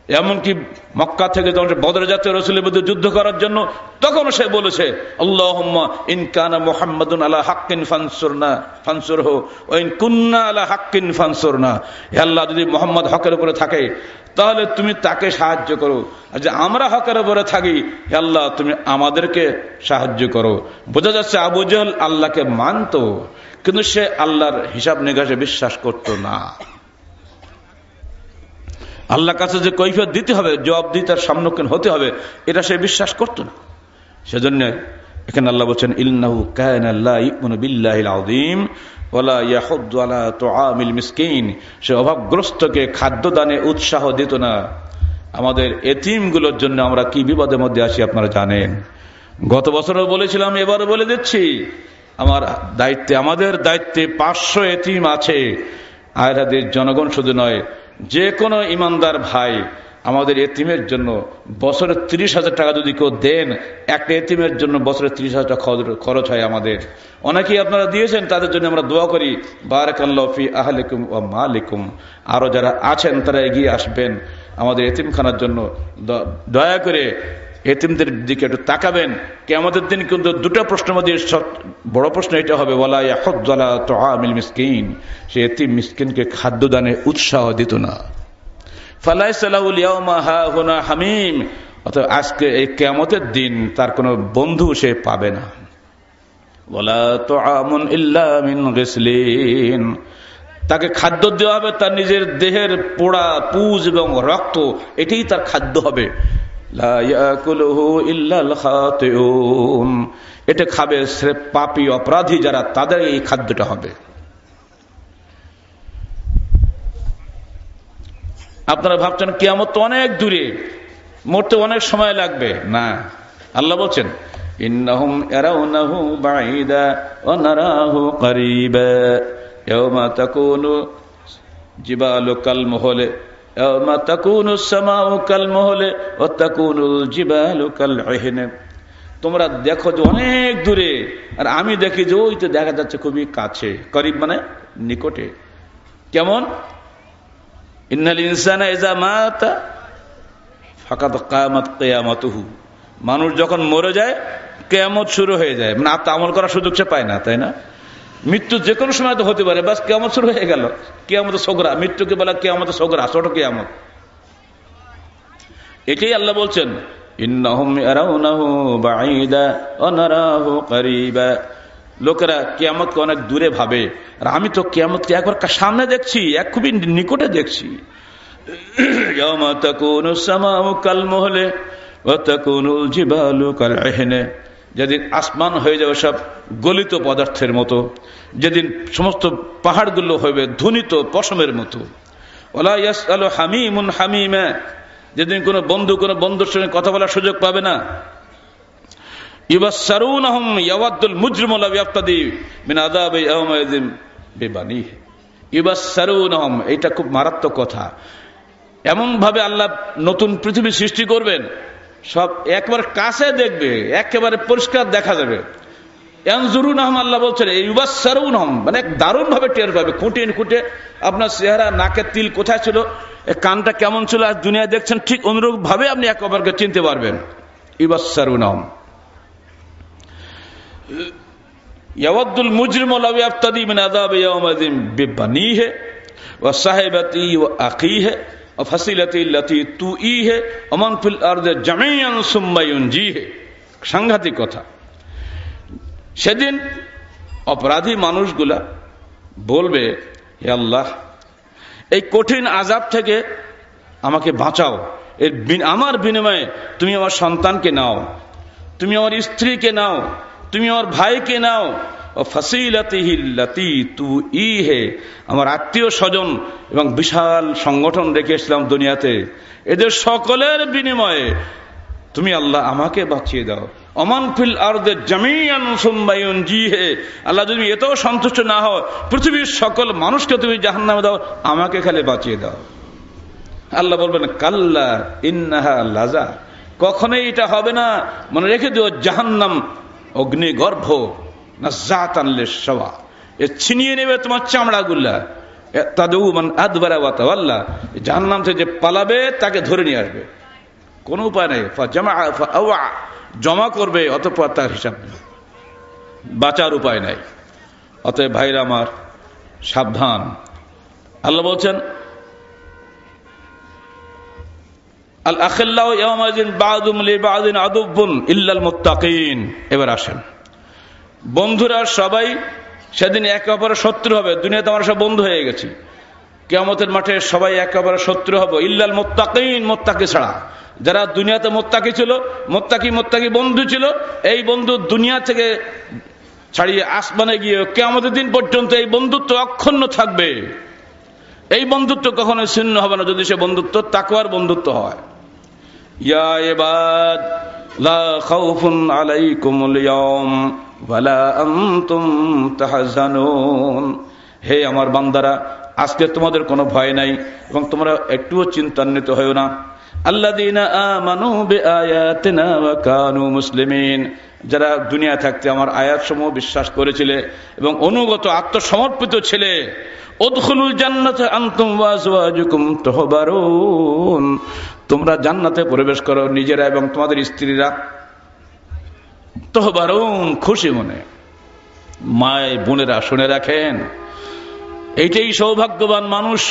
Speaker 2: এমনকি মক্কা থেকে যখন বদর যাচ্ছে রাসূলের বিরুদ্ধে যুদ্ধ করার জন্য, তখন সে বলেছে আল্লাহুম্মা ইন কানা মুহাম্মাদুন আলা হাক্কিন ফানসুরহু ওয়া ইন কুন্না আলা হাক্কিন ফানসুরনা। হে আল্লাহ, যদি মুহাম্মদ হকের উপরে থাকে তাহলে তুমি তাকে সাহায্য করো, আর যে আমরা হকের উপরে থাকি হে আল্লাহ তুমি আমাদেরকে সাহায্য করো। বোঝা যাচ্ছে আবু জাহল আল্লাহকে মানত, কিন্তু সে আল্লাহর হিসাব নিকাশে বিশ্বাস করত না। আল্লাহর কাছে যে কৈফিয়ত দিতে হবে, জবাবদিহিতার সম্মুখীন হতে হবে, এটা সে বিশ্বাস করত না। সেজন্য এখানে আল্লাহ বলছেন ইন্নাহু কানা লা ইউমিনু বিল্লাহিল আযীম ওয়ালা ইয়াহুদ্দু আলা তুআমিল মিসকিন। সে অভাবগ্রস্তকে খাদ্য দানে উৎসাহ দিত না। আমাদের এতিমগুলোর জন্য আমরা কি বিপদের মধ্যে আছি আপনারা জানেন। গত বছরও বলেছিলাম, এবারও বলে দিচ্ছি, আমাদের দায়িত্বে 500 এতিম আছে। আয়রাদের জনগণ শুধু নয়, যে কোনো ইমানদার ভাই আমাদের এতিমের জন্য বছরে 30,000 টাকা যদি কেউ দেন, একটা এতিমের জন্য বছরে 30,000 টাকা খরচ হয় আমাদের। অনেকেই আপনারা দিয়েছেন, তাদের জন্য আমরা দোয়া করি বারাকাল্লাহু ফি আহলিকুম ওয়া মালিকুম। আরো যারা আছেন তারা এগিয়ে আসবেন আমাদের এতিমখানার জন্য। দয়া করে এতিমদের দিকে একটু তাকাবেন। কিয়ামতের দিন কিন্তু দুটো প্রশ্নের মধ্যে বড় প্রশ্ন এটা হবে, ওয়ালা ইয়াহুদ্দু আলা তুআমিল মিসকিন। সে এতিম মিসকিনকে খাদ্য দানে উৎসাহ দিত না। ফালাইসা লাহুল ইয়াওমা হাহুনা হামিম। অর্থাৎ আজকে এই কিয়ামতের দিন তার কোনো বন্ধু সে পাবে না। ওয়ালা তুআমুন ইল্লা মিন গিসলিন। তাকে খাদ্য দেওয়া হবে তার নিজের দেহের পোড়া পুজ এবং রক্ত, এটাই তার খাদ্য হবে। লা ইয়াকুলুহু ইল্লাল খাতিউন। এটা খাবে স্রেফ পাপী অপরাধী যারা, তাদের এই খাদ্যটা হবে। আপনারা ভাবছেন কিয়ামত তো অনেক দূরে, মরতে অনেক সময় লাগবে। না, আল্লাহ বলছেন ইন্নাহুম ইয়ারাউনাহু বাঈদা ওয়া নারাহু করিবা ইয়াওমা তাকুনু জিবালু কাল মুহলি ইয়াওমা তাকুনু সামাউ কাল মুহলি ওয়া তাকুনুল জিবালু কাল ইহন। তোমরা দেখো যে অনেক দূরে, আর আমি দেখি যে ওই তো দেখা যাচ্ছে খুবই কাছে। করিব মানে নিকটে। কেমন? ইন্নাল ইনসানা ইযা মাতা ফাকাদ কামাত কিয়ামাতুহু। মানুষ যখন মরে যায় কিয়ামত শুরু হয়ে যায়, মানে আমল করার সুযোগ সে পায় না, তাই না? মৃত্যু যে কোনো সময় তো হতে পারে, বাস কিয়ামত শুরু হয়ে গেল। কিয়ামত সগরা, মৃত্যুকে বলা কিয়ামত সগরা, ছোট কিয়ামত। এটাই আল্লাহ বলছেন ইন্নাহুম ইয়ারাউনাহু বাঈদা ওয়া নারাহু করিবা। লোকেরা কিয়ামতকে অনেক দূরে ভাবে, আর আমি তো কিয়ামতকে একবার সামনে দেখছি, এক খুবই নিকটে দেখছি। ইয়াওমা তাকুনুস সামাউ কাল মুহলি ওয়া তাকুনুল জিবালু কাল ইহন। যেদিন আসমান হয়ে যাবে সব গলিত পদার্থের মতো, যেদিন সমস্ত পাহাড়গুলো হবে ধুনিত পশমের মতো। ওয়ালা ইয়াসআলু হামিমুন হামিমা। যেদিন কোনো বন্ধু কোনো বন্ধুর সঙ্গে কথা বলার সুযোগ পাবে না। ইউবাসসারুনহুম ইয়াওয়াদ্দুল মুজরিমু লাউ ইয়াফতাদি মিন আযাবি ইয়াওমাইযিন বিবানিহি। ইউবাসসারুনহুম, এটা খুব মারাত্মক কথা। এমন ভাবে আল্লাহ নতুন পৃথিবী সৃষ্টি করবেন, সব একবার কাছে দেখবে, একেবারে পরিষ্কার দেখা যাবে। ইয়ানজুরুনহুম, আল্লাহ বলছেন ইউবাসসারুনহুম, মানে দারুণ ভাবে টের পাবে। খুঁটে খুঁটে আপনার চেহারা, নাকের তিল কোথায় ছিল, কানটা কেমন ছিল, আজ দুনিয়া দেখছেন, ঠিক অনুরূপ ভাবে আপনি একে অপরকে চিনতে পারবেন। ইউবাসসারুনহুম ইয়াওয়াদ্দুল মুজরিমু লাউ ইয়াফতাদি মিন আযাবি ইয়াওমাইযিন বিবানিহি ওয়া সাহিবাতি ওয়া আখিহি ওয়া ফাসিলাতি আল্লাতী তুইহি ওয়া মান ফিল আরদি জামিআন সুম্মা ইউনজিহি। সাংঘাতিক কথা। সেদিন অপরাধী মানুষগুলা বলবে, হে আল্লাহ, এই কঠিন আযাব থেকে আমাকে বাঁচাও। আমার বিনিময়ে তুমি আমার সন্তানকে নাও, তুমি আমার স্ত্রীকে নাও, তুমি আমার ভাইকে নাও। আমার আত্মীয় স্বজন এবং বিশাল সংগঠন রেখে এসলাম দুনিয়াতে, এদের সকলের বিনিময়ে তুমি আল্লাহ আমাকে বাঁচিয়ে দাও। অমান ফিল আরদি জামিআন সুম্মা ইউনজিহি। আল্লাহ, যদি এতেও সন্তুষ্ট না হও, পৃথিবীর সকল মানুষকে তুমি জাহান্নামে দাও, আমাকে খালি বাঁচিয়ে দাও। আল্লাহ বলবেন কাল্লা ইন্নাহা লাযা। কখনোই এটা হবে না, মনে রেখে দিও, জাহান্নাম অগ্নিগর্ভ, নাযাতান লিশ-শাওয়া, এ ছিনিয়ে নেবে তোমার চামড়াগুলা। তাদউমান আদবারা ওয়া তাওয়াল্লা, জাহান্নাম থেকে যে পালাবে তাকে ধরে নিয়ে আসবে, কোনো উপায় নেই। জমা করবে, অতঃপর তার হিসাব নেই, বাঁচার উপায় নাই। অতএব ভাইরা আমার, সাবধান। আল্লাহ বলছেন আল আখিল্লাহু ইয়াওমাইযিন বা'দুহুম লিবা'দিন আদুব্বুন ইল্লাল মুত্তাকিন। এবার আসেন, বন্ধুরা সবাই সেদিন একে অপরের শত্রু হবে। দুনিয়াতে আমরা সব বন্ধু হয়ে গেছি, কিয়ামতের মাঠে সবাই একে অপরের শত্রু হবে ইল্লাল মুত্তাকিন, মুত্তাকি ছাড়া। যারা দুনিয়াতে মুত্তাকি ছিল, মুত্তাকি বন্ধু ছিল, এই বন্ধু দুনিয়া থেকে ছাড়িয়ে আসমানে গিয়ে কিয়ামতের দিন পর্যন্ত এই বন্ধুত্ব অক্ষুণ্ণ থাকবে। এই বন্ধুত্ব কখনো ছিন্ন হবে না যদি সে বন্ধুত্ব তাকওয়ার বন্ধুত্ব হয়। ইয়া ইবাদ লা খাউফুন আলাইকুমুল ইয়াওম ওয়ালা আনতুম তাহজানুন। হে আমার বান্দারা, আজকে তোমাদের কোনো ভয় নাই এবং তোমরা একটুও চিন্তান্বিত হয়ো না। আল্লাযীনা আমানু বিআয়াতিনা ওয়া কানু মুসলিমিন, যারা দুনিয়া থাকতে আমার আয়াতসমূহ বিশ্বাস করেছিলে এবং অনুগত আত্মসমর্পিত ছিলে। উদখুলুল জান্নাতা আনতুম ওয়া আজওয়াজুকুম তুহবারুন, তোমরা জান্নাতে প্রবেশ করো নিজেরা এবং তোমাদের স্ত্রীরা। তুহবারুন, খুশি মনে। মায় বোনেরা শুনে রাখেন, এইটাই সৌভাগ্যবান মানুষ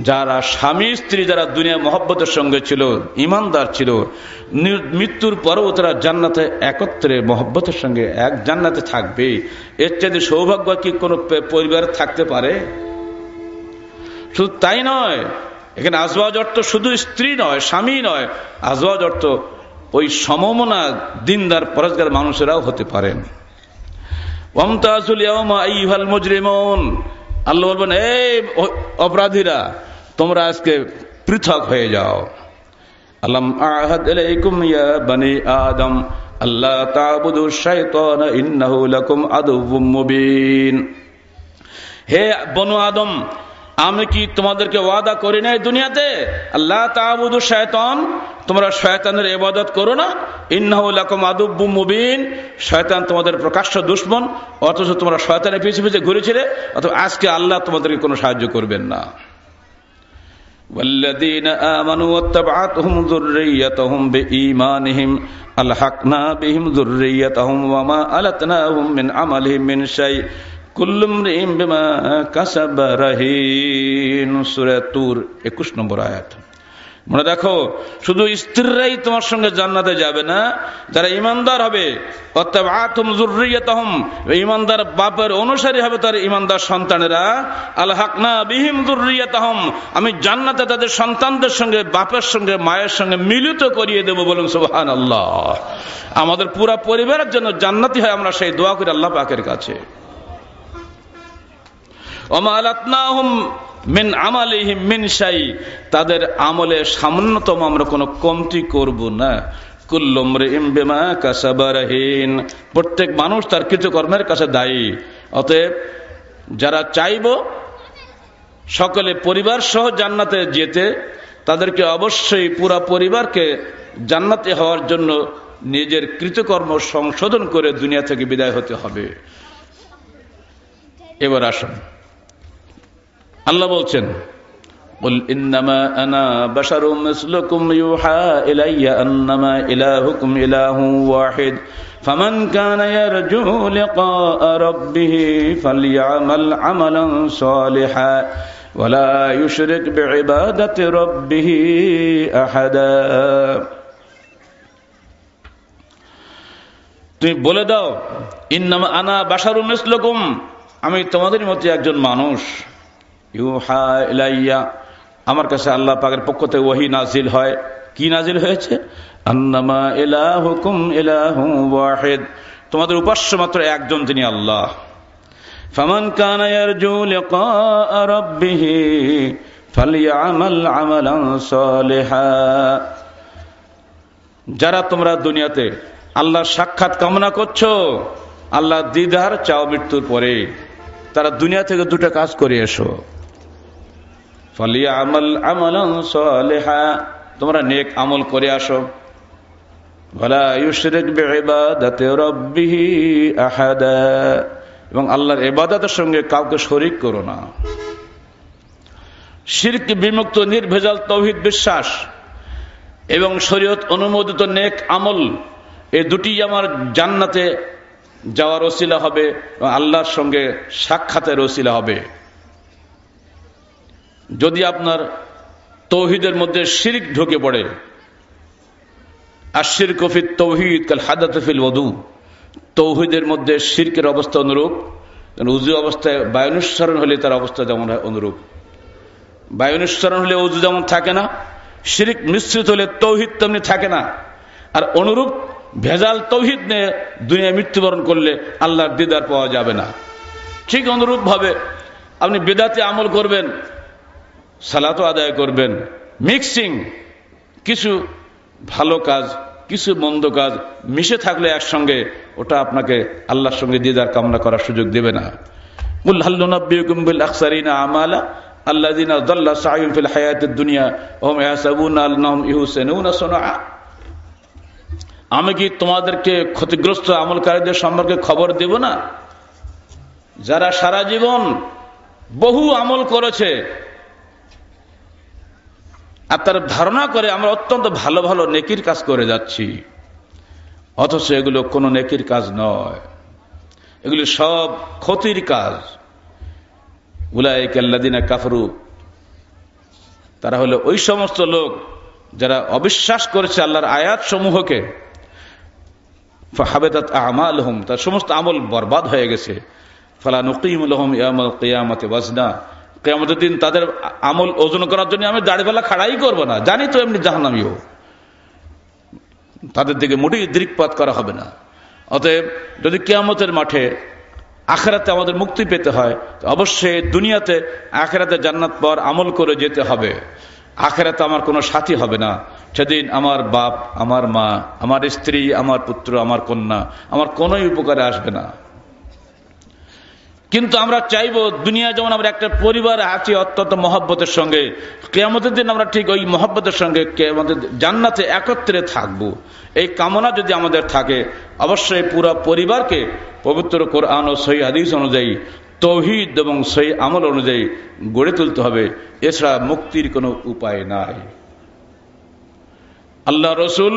Speaker 2: যারা স্বামী স্ত্রী যারা দুনিয়া মহব্বতের সঙ্গে ছিল, ইমানদার ছিল, মৃত্যুর পরেও তারা জান্নাতে একত্রে মহব্বতের সঙ্গে এক জান্নাতে থাকবে। এর চাইতে সৌভাগ্য কি কোন পরিবার থাকতে পারে? শুধু তাই নয়, এখানে আজওয়াজ অর্থ শুধু স্ত্রী নয়, স্বামী নয়, আজওয়াজ অর্থ ওই সমমনা দিনদার পরেজগার মানুষেরাও হতে পারেন। ওয়ামতাজুল ইয়াওমা আইয়ুহাল মুজরিমুন, আল্লাহ বলবেন, এই অপরাধীরা তোমরা আজকে পৃথক হয়ে যাও। আলাম আহাদ ইলাইকুম ইয়া বনি আদম আল্লা তা'বুদু শাইতানা ইন্নাহু লাকুম আদুউম মুবিন। হে বনু আদম, আমি কি তোমাদেরকে ওয়াদা করি নাই দুনিয়াতে, আল্লাহ তা'বুদু শাইতান, তোমরা শয়তানের ইবাদত করো না, ইন্নাহু লাকুম আদুউম মুবিন, শয়তান তোমাদের প্রকাশ্য দুশমন, অথচ তোমরা শয়তানের পিছে পিছে ঘুরেছিলে, অথবা আজকে আল্লাহ তোমাদেরকে কোনো সাহায্য করবেন না। ওয়াল্লাযীনা আমানু ওয়াত্তাবা'আতহুম যুররিয়্যাতুহুম বিঈমানিহিম আলহাকনা বিহিম যুররিয়্যাতুহুম ওয়া মা আলাতনাহুম মিন আমালিহিম মিন শাই কুল্লু ইমরিইন বিমা কাসাবা রাহিন। সূরা তুর 21 নম্বর আয়াত। মনে রাখো, শুধু স্ত্রীরাই তোমার সঙ্গে জান্নাতে যাবে না, যারা ইমানদার হবে, ওয়াত্তাবা'আতহুম যুররিয়্যাতুহুম, ইমানদার বাপের অনুসারী হবে তার ইমানদার সন্তানেরা, আলহাকনা বিহিম যুররিয়্যাতুহুম, আমি জান্নাতে তাদের সন্তানদের সঙ্গে বাপের সঙ্গে মায়ের সঙ্গে মিলিত করিয়ে দেব। বলুন সুবহানাল্লাহ। আমাদের পুরো পরিবারের জন্য জান্নাতি হয়, আমরা সেই দোয়া করি আল্লাহ পাকের কাছে। ওমা আলাতনাহুম মিন আমালিহিম মিন শাই, তাদের আমলে সামান্যতম আমরা কোনো কমতি করব না। কুল্লু ইমরিইন বিমা কাসাবা রাহিন, প্রত্যেক মানুষ তার কৃতকর্মের কাছে দায়ী। অতএব যারা চাইব সকলে পরিবার সহ জান্নাতে যেতে, তাদেরকে অবশ্যই পুরা পরিবারকে জান্নাতে হওয়ার জন্য নিজের কৃতকর্ম সংশোধন করে দুনিয়া থেকে বিদায় হতে হবে। এবার আসুন, আল্লাহ বলছেন, কুল ইন্নামা আনা বাশারুম মিসলুকুম ইউহা ইলাইয়া আন্নামা ইলাহুকুম ইলাহুন ওয়াহিদ ফামান কানা ইয়ারজু লিকা রাব্বিহ ফালইআমাল আমালান সালিহা ওয়ালা ইউশরিক বিইবাদাতি রাব্বিহ আহাদা। তুমি বলে দাও, ইন্নামা আনা বাশারুম মিসলুকুম, আমি তোমাদের মতো একজন মানুষ। ইউহা ইলাইয়া, আমার কাছে আল্লাহ পাকের পক্ষ থেকে ওহী নাজিল হয়। কি নাজিল হয়েছে? আন্নামা ইলাহুকুম ইলাহুন ওয়াহিদ, তোমাদের উপাস্য মাত্র একজন, তিনি আল্লাহ। ফামান কানা ইয়ারজু লিকা রাব্বিহ ফালইআমাল আমালান সালিহা, যারা তোমরা দুনিয়াতে আল্লাহর সাক্ষাৎ কামনা করছো, আল্লাহ দিদার চাও মৃত্যুর পরে, তারা দুনিয়া থেকে দুটো কাজ করে এসো। ফালিয়ামাল আমালান সালিহা, তোমরা নেক আমল করে আসো। ওয়ালা ইউশরিক বিইবাদাতি রাব্বিহ আহাদা, এবং আল্লাহর ইবাদতের সঙ্গে কাউকে শরীক করো না। শিরক বিমুক্ত নির্ভেজাল তাওহীদ বিশ্বাস এবং শরীয়ত অনুমোদিত নেক আমল, এই দুটি আমার জান্নাতে যাওয়ার ওসিলা হবে, আল্লাহর সঙ্গে সাক্ষাতের ওসিলা হবে। যদি আপনার তাওহীদের মধ্যে শিরক ঢুকে পড়ে, আশিরকু ফিত তাওহীদ কাল হাদাথ ফিল ওযু, তাওহীদের মধ্যে শিরকের অবস্থা অনুরূপ। উযু অবস্থায় বায়ুনুচ্চারণ হলে তার অবস্থা যেমন হয় অনুরূপ। বায়ুনুচ্চারণ হলে উযু যেমন থাকে না, শিরক মিশ্রিত হলে তাওহীদ তেমনি থাকে না। আর অনুরূপ ভেজাল তাওহীদ নিয়ে দুনিয়ায় মৃত্যুবরণ করলে আল্লাহর দিদার পাওয়া যাবে না। ঠিক অনুরূপ ভাবে আপনি বিদআতি আমল করবেন, সালাতও আদায় করবেন, মিক্সিং, কিছু ভালো কাজ কিছু মন্দ কাজ মিশে থাকলে একসঙ্গে, ওটা আপনাকে আল্লাহর সঙ্গে দিদার কামনা করার সুযোগ দেবে না। কুল হাল নুনাব্বিউকুম বিল আখসারিনা আমালা আল্লাযিনা দাল্লা সা'য়ুহুম ফিল হায়াতিদ দুনিয়া ওয়া হুম ইয়াহসাবুনা আন্নাহুম ইহসানুনা সুনআ। আমি কি তোমাদেরকে ক্ষতিগ্রস্ত আমলকারীদের সম্পর্কে খবর দেব না, যারা সারা জীবন বহু আমল করেছে আর তার ধারণা করে আমরা অত্যন্ত ভালো ভালো নেকির কাজ করে যাচ্ছি, অথচ এগুলো কোনো নেকির কাজ নয়, এগুলি সব ক্ষতির কাজ। উলাইকা আল্লাযিনা কাফারু, তারা হলো ওই সমস্ত লোক যারা অবিশ্বাস করেছে আল্লাহর আয়াত সমূহকে। ফাহাবাতাত আমালুহুম, তার সমস্ত আমল বরবাদ হয়ে গেছে। ফালা নুকিমু লাহুম ইয়াউমাল কিয়ামাতি ওয়াজনা, কিয়ামতের দিন তাদের আমল ওজন করার জন্য আমি দাড়িপাল্লা খাড়াই করব না, জানি তো এমনি জাহান্নামীও, তাদের দিকে মোটেই দৃকপাত করা হবে না। অতএব যদি কিয়ামতের মাঠে আখিরাতে আমাদের মুক্তি পেতে হয়, অবশ্যই দুনিয়াতে আখিরাতে জান্নাত পাওয়ার আমল করে যেতে হবে। আখিরাতে আমার কোনো সাথী হবে না, সেদিন আমার বাপ, আমার মা, আমার স্ত্রী, আমার পুত্র, আমার কন্যা আমার কোনোই উপকারে আসবে না। কিন্তু আমরা চাইবো দুনিয়া যেমন আমরা একটা পরিবার আছি অত্যন্ত মহব্বতের সঙ্গে, কিয়ামতের দিন আমরা ঠিক ওই মহব্বতের সঙ্গে কিয়ামতের জান্নাতে একত্রে থাকবো। এই কামনা যদি আমাদের থাকে, অবশ্যই পুরো পরিবারকে পবিত্র কোরআন ও সহিহ হাদিস অনুযায়ী তাওহীদ এবং সহিহ আমল অনুযায়ী গড়ে তুলতে হবে, এছাড়া মুক্তির কোনো উপায় নাই। আল্লাহ রসুল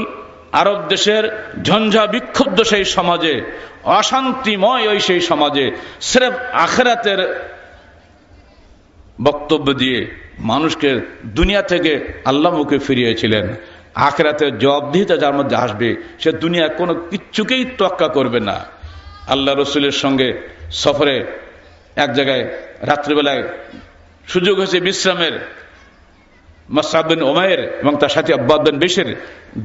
Speaker 2: আরব দেশের ঝঞ্ঝা বিক্ষুব্ধ সেই সমাজে, অশান্তিময় ওই সেই সমাজে সির্ফ আখিরাতের বক্তব্য দিয়ে মানুষকে দুনিয়া থেকে আল্লাহ মুখে ফিরিয়েছিলেন। আখিরাতের জবাবদিহিতা যার মধ্যে আসবে, সে দুনিয়া কোনো কিচ্ছুকেই তোয়াক্কা করবে না। আল্লাহ রসুলের সঙ্গে সফরে এক জায়গায় রাত্রিবেলায় সুযোগ হয়েছে বিশ্রামের, মুসআব বিন উমাইর এবং তার সাথে আব্বাদ বিন বিশর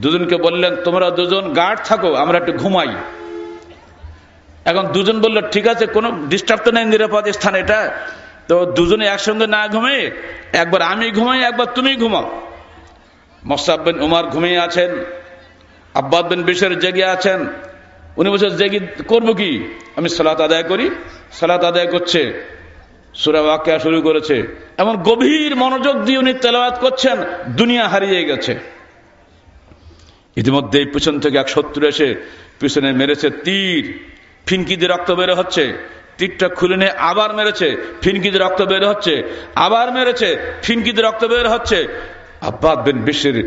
Speaker 2: দুজনকে বললেন, তোমরা দুজন গার্ড থাকো, আমরা একটু ঘুমাই। এখন দুজন বলল, ঠিক আছে, কোনো ডিস্টার্ব তো নেই, নিরাপদ স্থান এটা। তো দুজনে একসঙ্গে না ঘুমিয়ে একবার আমি ঘুমাই, একবার তুমি ঘুমাও। মুসআব বিন উমার ঘুমিয়ে আছেন, আব্বাদ বিন বিশর জেগে আছেন। উনি বলছেন, জেগে করবো কি, আমি সালাত আদায় করি। সালাত আদায় করছে, সূরা ওয়াকিয়া শুরু করেছে, এমন গভীর মনোযোগ দিয়ে উনি তেলাওয়াত করছেন, দুনিয়া হারিয়ে গেছে। ইতিমধ্যে পিছন থেকে এক শত্রু এসে পিছনে মেরেছে তীর, ফিনকি দিয়ে রক্ত বের হচ্ছে। তীরটা খুলে নিয়ে আবার মেরেছে, ফিনকি দিয়ে রক্ত বের হচ্ছে, আবার মেরেছে, ফিনকি দিয়ে রক্ত বের হচ্ছে। আব্বাদ বিন বিশর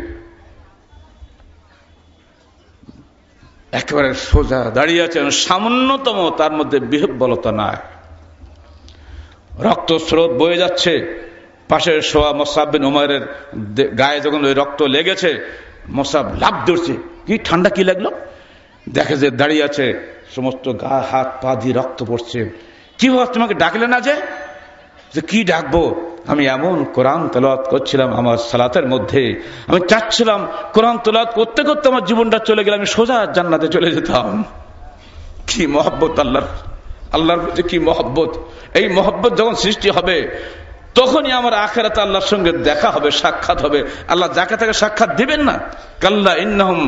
Speaker 2: একেবারে সোজা দাঁড়িয়ে আছেন, সামান্যতম তার মধ্যে বিহ্বলতা নাই। রক্ত স্রোত বয়ে যাচ্ছে। পাশে শোয়া মুসআব বিন উমাইরের গায়ে যখন ওই রক্ত লেগেছে, মুসআব লাফ ধরছে, কি ঠান্ডা কি লাগলো, দেখে যে দাঁড়িয়ে আছে, সমস্ত গা হাত পা দিয়ে রক্ত পড়ছে। কি বাবা, তোমাকে ডাকলে না যে? কি ডাকবো, আমি এমন কোরআন তেলাওয়াত করছিলাম আমার সালাতের মধ্যে, আমি চাচ্ছিলাম কোরআন তেলাওয়াত করতে করতে আমার জীবনটা চলে গেলে আমি সোজা জান্নাতে চলে যেতাম। কি মহব্বত আল্লাহর প্রতি, কি মহব্বত! এই মহব্বত যখন সৃষ্টি হবে, তখনই আমার আখিরাতে আল্লাহর সঙ্গে দেখা হবে, সাক্ষাৎ হবে। আল্লাহ যাকে তাকে সাক্ষাৎ দিবেন না। কাল্লা ইন্নাহুম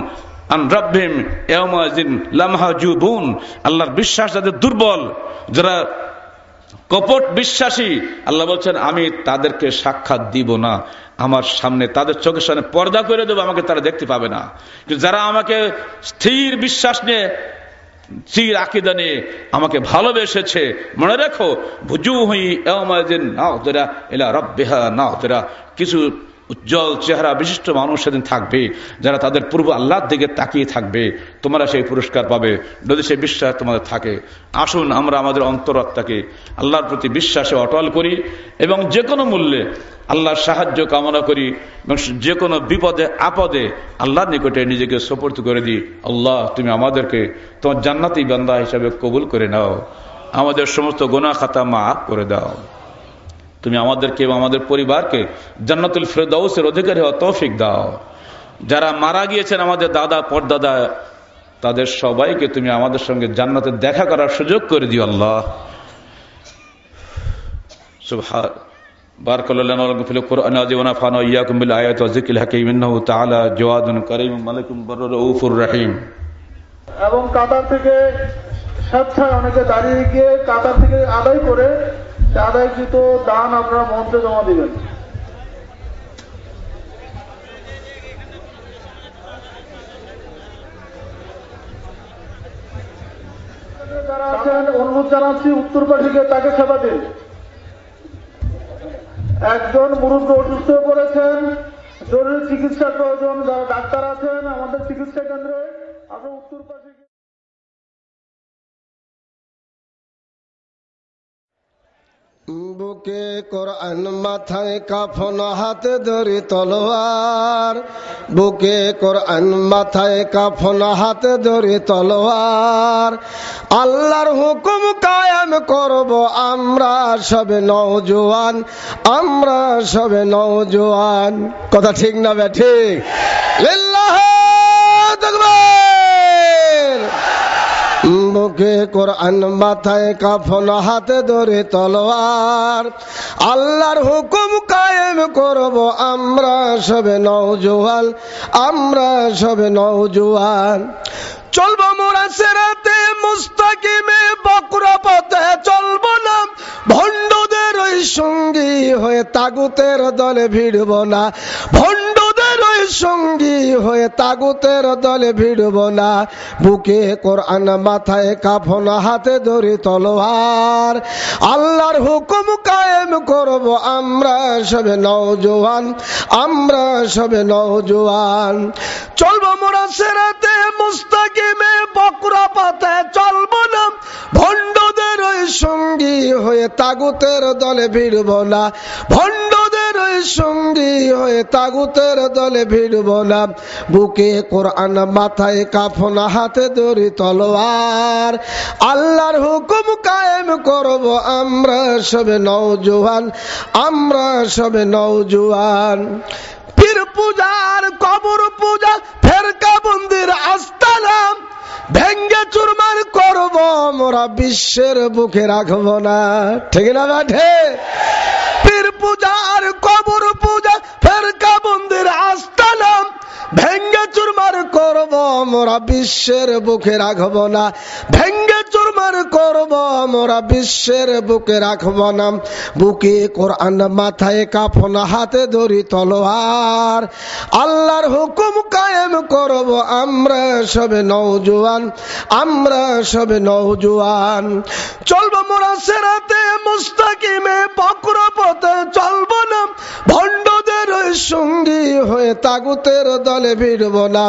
Speaker 2: আন রাব্বিহিম ইয়াওমাযিন লামহাজুবুন, আল্লাহর বিশ্বাস যাদের দুর্বল, যারা কপট বিশ্বাসী, আল্লাহ বলছেন আমি তাদেরকে সাক্ষাৎ দিব না, আমার সামনে তাদের চোখের সামনে পর্দা করে দেবো, আমাকে তারা দেখতে পাবে না। কিন্তু যারা আমাকে স্থির বিশ্বাস নিয়ে চির আকীদা নিয়ে আমাকে ভালোবেসেছে। মনে রাখো, বুজুহি ইয়াউমাইযিন নাযিরা ইলা রাব্বিহা নাযিরা, কিছু উজ্জ্বল চেহারা বিশিষ্ট মানুষ সেদিন থাকবে যারা তাদের পূর্ব আল্লাহর দিকে তাকিয়ে থাকবে। তোমরা সেই পুরস্কার পাবে যদি সেই বিশ্বাস তোমাদের থাকে। আসুন আমরা আমাদের অন্তরাত্মাকে আল্লাহর প্রতি বিশ্বাসে অটল করি এবং যে কোনো মূল্যে আল্লাহর সাহায্য কামনা করি এবং যে কোনো বিপদে আপদে আল্লাহর নিকটে নিজেকে সুপর্দ করে দিই। আল্লাহ, তুমি আমাদেরকে তোমার জান্নাতি বান্দা হিসাবে কবুল করে নাও, আমাদের সমস্ত গুনাহ খাতা মাফ করে দাও। তুমি আমাদেরকে এবং আমাদের পরিবারকে জান্নাতুল ফিরদাউসের অধিকারী হওয়ার তৌফিক দাও। যারা মারা গিয়েছেন আমাদের দাদা পরদাদা, তাদের সবাইকে তুমি আমাদের সঙ্গে জান্নাতে দেখা করার সুযোগ করে দিও। আল্লাহ সুবহান বারাকাল্লাহু লানা ওয়া লাকুম ফিল কুরআনি আযীম ওয়া নাফা'না ওয়া ইয়্যাকুম বিল আয়াতি ওয়া যিকরিল হাকীম ইন্নাহু তাআলা জাওয়াদুন কারীম মালিকুম বাররুর রাউফুর রহিম।
Speaker 3: এবং কাতার থেকে স্বেচ্ছায় অনেকে দাঁড়িয়ে গিয়ে কাতার থেকে আদায় করে আদায়কৃত দান আপনারা মঞ্চে জমা দিবেন। যারা আছেন অনুরোধ জানাচ্ছি উত্তর পাশে গিয়ে তাকে সেবা দিন। একজন মুরব্বী অসুস্থ হয়ে পড়েছেন, জরুরি চিকিৎসার প্রয়োজন। যারা ডাক্তার আছেন আমাদের চিকিৎসা কেন্দ্রে, আপনারা উত্তর পাশে
Speaker 1: বুকে কোরআন মাথায় কাফন হাতে ধরি তলোয়ার, বুকে কোরআন মাথায় কাফন হাতে ধরি তলোয়ার, আল্লাহর হুকুম কায়েম করব আমরা সবে নওজোয়ান, আমরা সবে নওজোয়ান। কথা ঠিক না বে ঠিক? লিল্লাহি তাকবীর। বুকে কোরআন মাথায় কাফন হাতে ধরে তলোয়ার, আল্লাহর হুকুম কায়েম করব আমরা সবে নওজোয়ান, আমরা সবে নওজোয়ান। চলবো মোরা সিরাতে মুস্তাকিমে, বকরা পথে চলবো না, ভণ্ডদের ওই সঙ্গী হয়ে তাগুতের দলে ভিড়ব না, ভণ্ডদের ওই সঙ্গী হয়ে তাগুতের দলে ভিড়ব না। বুকে কোরআন মাথায় কাফন হাতে ধরি তলোয়ার, আল্লাহর হুকুম কায়েম করব আমরা সবে নওজোয়ান, আমরা সবে নওজোয়ান। চলবো মোরা সিরাতে মুস্তাকিমে, বকরা পথে চলবো না, ভণ্ডদের ওই সঙ্গী হয়ে তাগুতের দলে ভিড়ব না, ভণ্ডদের ওই সঙ্গী হয়ে তাগুতের দলে ভিড়ব না। বুকে কোরআন মাথায় কাফন হাতে ধরি তলোয়ার, আল্লাহর হুকুম কায়েম করব আমরা সবে নওজোয়ান, আমরা সবে নওজোয়ান। পীর পূজার কবর পূজা ফেরকা বন্দির আস্তানা ভেঙ্গে চুরমার করব মোরা বিশ্বের বুকে রাখব না। ঠিক না বাঠে? পীর পূজার কবর পূজা ফেরকা বন্দির আস্তানা ভেঙ্গে চুরমার করব মোরা বিশ্বের বুকে রাখব না, ভেঙ্গে চুরমার করব মোরা বিশ্বের বুকে রাখব না। বুকে কোরআন মাথায় কাফন হাতে ধরি তলোয়ার, আল্লাহর হুকুম কায়েম করব আমরা সবে নওজোয়ান, আমরা সবে নওজোয়ান। চলবো মোরা সিরাতে মুস্তাকিমে, বকরা পথে চলবো না, ভণ্ডদের ওই সঙ্গী হয়ে তাগুতের দলে ভিড়ব না,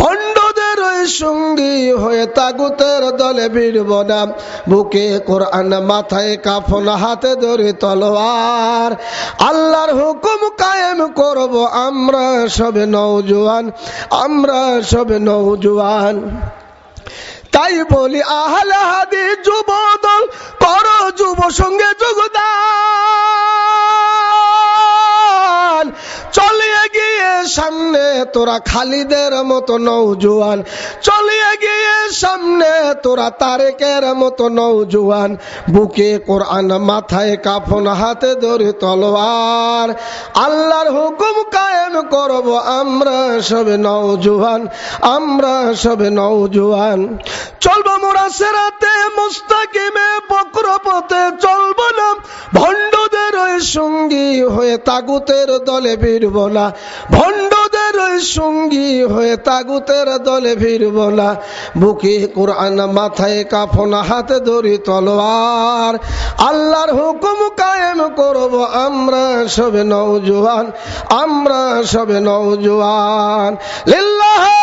Speaker 1: ভণ্ডদের ওই সঙ্গী হয়ে তাগুতের দলে ভিড়ব না। বুকে কোরআন মাথায় কাফন হাতে ধরে তলোয়ার, আল্লাহর হুকুম কায়েম করব আমরা সবে নওজোয়ান, আমরা সবে নওজোয়ান। তাই বলি আহলে হাদিস যুবদল করো যুব সঙ্গে যোগদান, চলিয়ে গিয়ে সামনে তোরা খালিদের মতো নওজোয়ান, চলিয়ে গিয়ে সামনে তোরা তারেকের মতো নওজোয়ান। বুকে কোরআন মাথায় কাফন হাতে ধরে তলোয়ার, আল্লাহর হুকুম কায়েম করব আমরা সবে নওজোয়ান, আমরা সবে নওজোয়ান। চলবো মোরা সিরাতে মুস্তাকিমে, বকরা পথে চলবো না, ভণ্ডদের ওই সঙ্গী হয়ে তাগুতের দলে ভিড়ব না, ভণ্ডদের ওই সঙ্গী হয়ে তাগুতের দলে ফিরব না। বুকে কোরআন, মাথায় কাফন, হাতে ধরি তলোয়ার, আল্লাহর হুকুম কায়েম করব আমরা সবে নওজোয়ান, আমরা সবে নওজোয়ান। লিল্লাহ